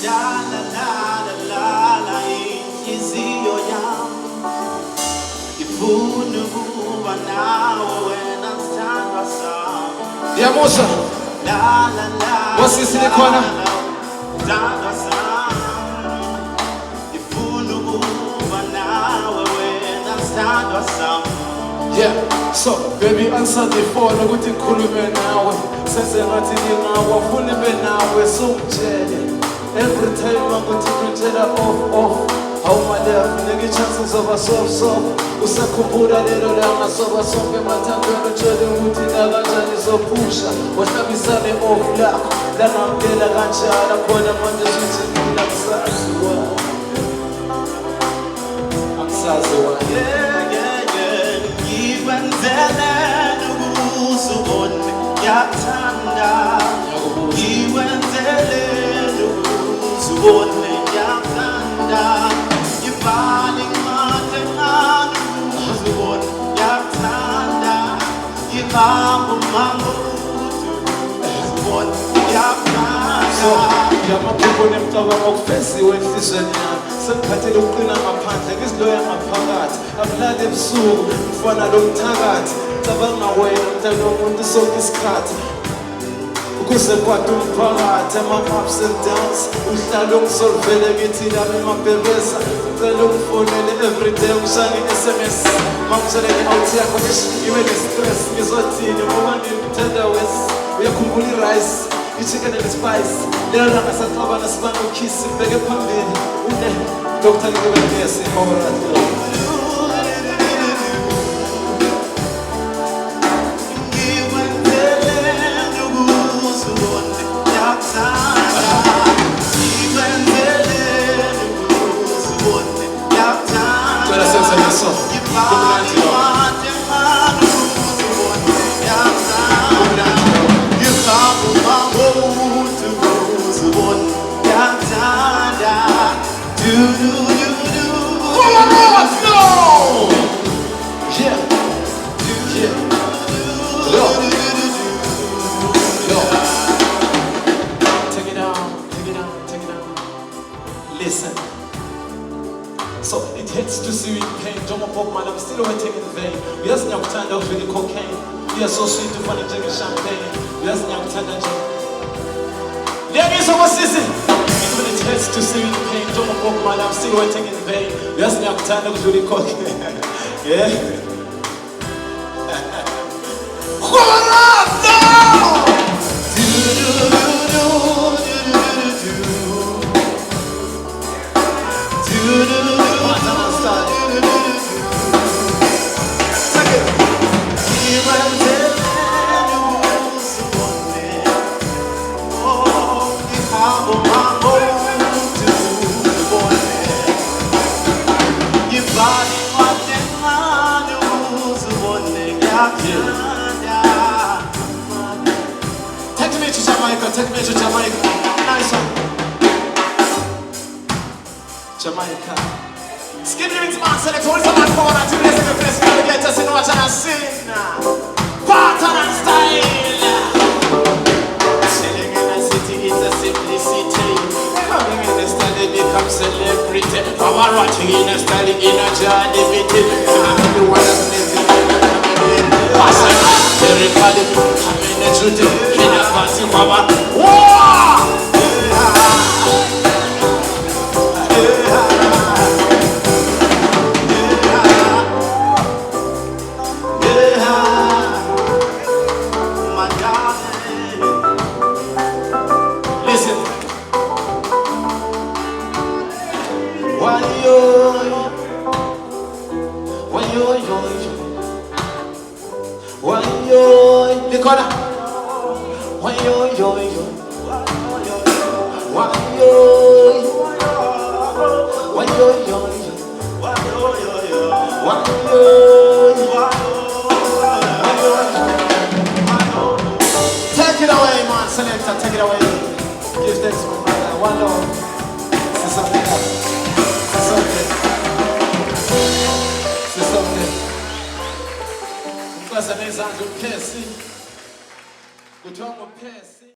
La la la la la la, inhliziyo yami ifuna ukuba nawe wena sithandwa sami. Yeah, Musa. La la la. What's this in the corner? Sithandwa sami ifuna ukuba nawe wena sithandwa sami. Yeah, so baby answer the phone ukuthi ngikhulume nawe senze ngathi ngingawa funa ibe nawe sungitshele every time ngathi ngitshela off how my love nigga chance zoba soft usakhumbula lelo langa soba sonke mathandweni utshele ukuthi la kanjani zophusha wahlabisane off lakho langangela kanjalo khona manje sithi mina angisazi wa Iwenzele ukuzubone yathanda Iwenzele ukuzubone yathanda Ibali mate ngani ukuzubone yathanda Ihambo mango ukuzubone yathanda Yamaphupho nemcabango okufesiwe enhlizweni yami sengiphathele ukuqina ngaphandle ngiziloya ngaphakathi akulali ebusuku mfana lomthakathi cabanga wena mntana womuntu sonke isikhathi ukuze kwade umphakathi ama-ups and downs uhlala ungisolvele kithi lami emabhebeza ucela ungifonele everyday ungishaya nge-SMS mangitshele i-out yakho ngibe ne-stress ngizothini ngoba ngimthanda wesi uyakhumbula i-rice i-chicken and spice lelo langa saxabana sibanga ukhisi sibheke phambili une Dr. Ngibelesi Mawarato Listen, so it hurts to see you in pain. Don't pop man, I'm still waiting in vain. We ask you to turn off with the cocaine. We are so sweet to find a drink of champagne. We ask you to turn off. Ladies, what's this? Even it hurts to see you in pain. Don't pop man, I'm still waiting in vain. We ask you to turn off with the cocaine. Yeah. Take me to Jamaica, take me to Jamaica. Nice one. Jamaica. Skip lyrics man, select all some man corner to listen to this guy get us in watch and sing. Pattern and style. Chilling in a city is a simplicity. Coming in a style they become celebrity. Power watching in a style in a journey meeting. Everyone is living. Everybody coming in the in a party power. Listen. Why yo? The corner. Why yo? Take it away, man, selector. Take it away. Give thanks, my brother. One love. C'est something. Kwa sa mensagem pesi. Kutoa pesi.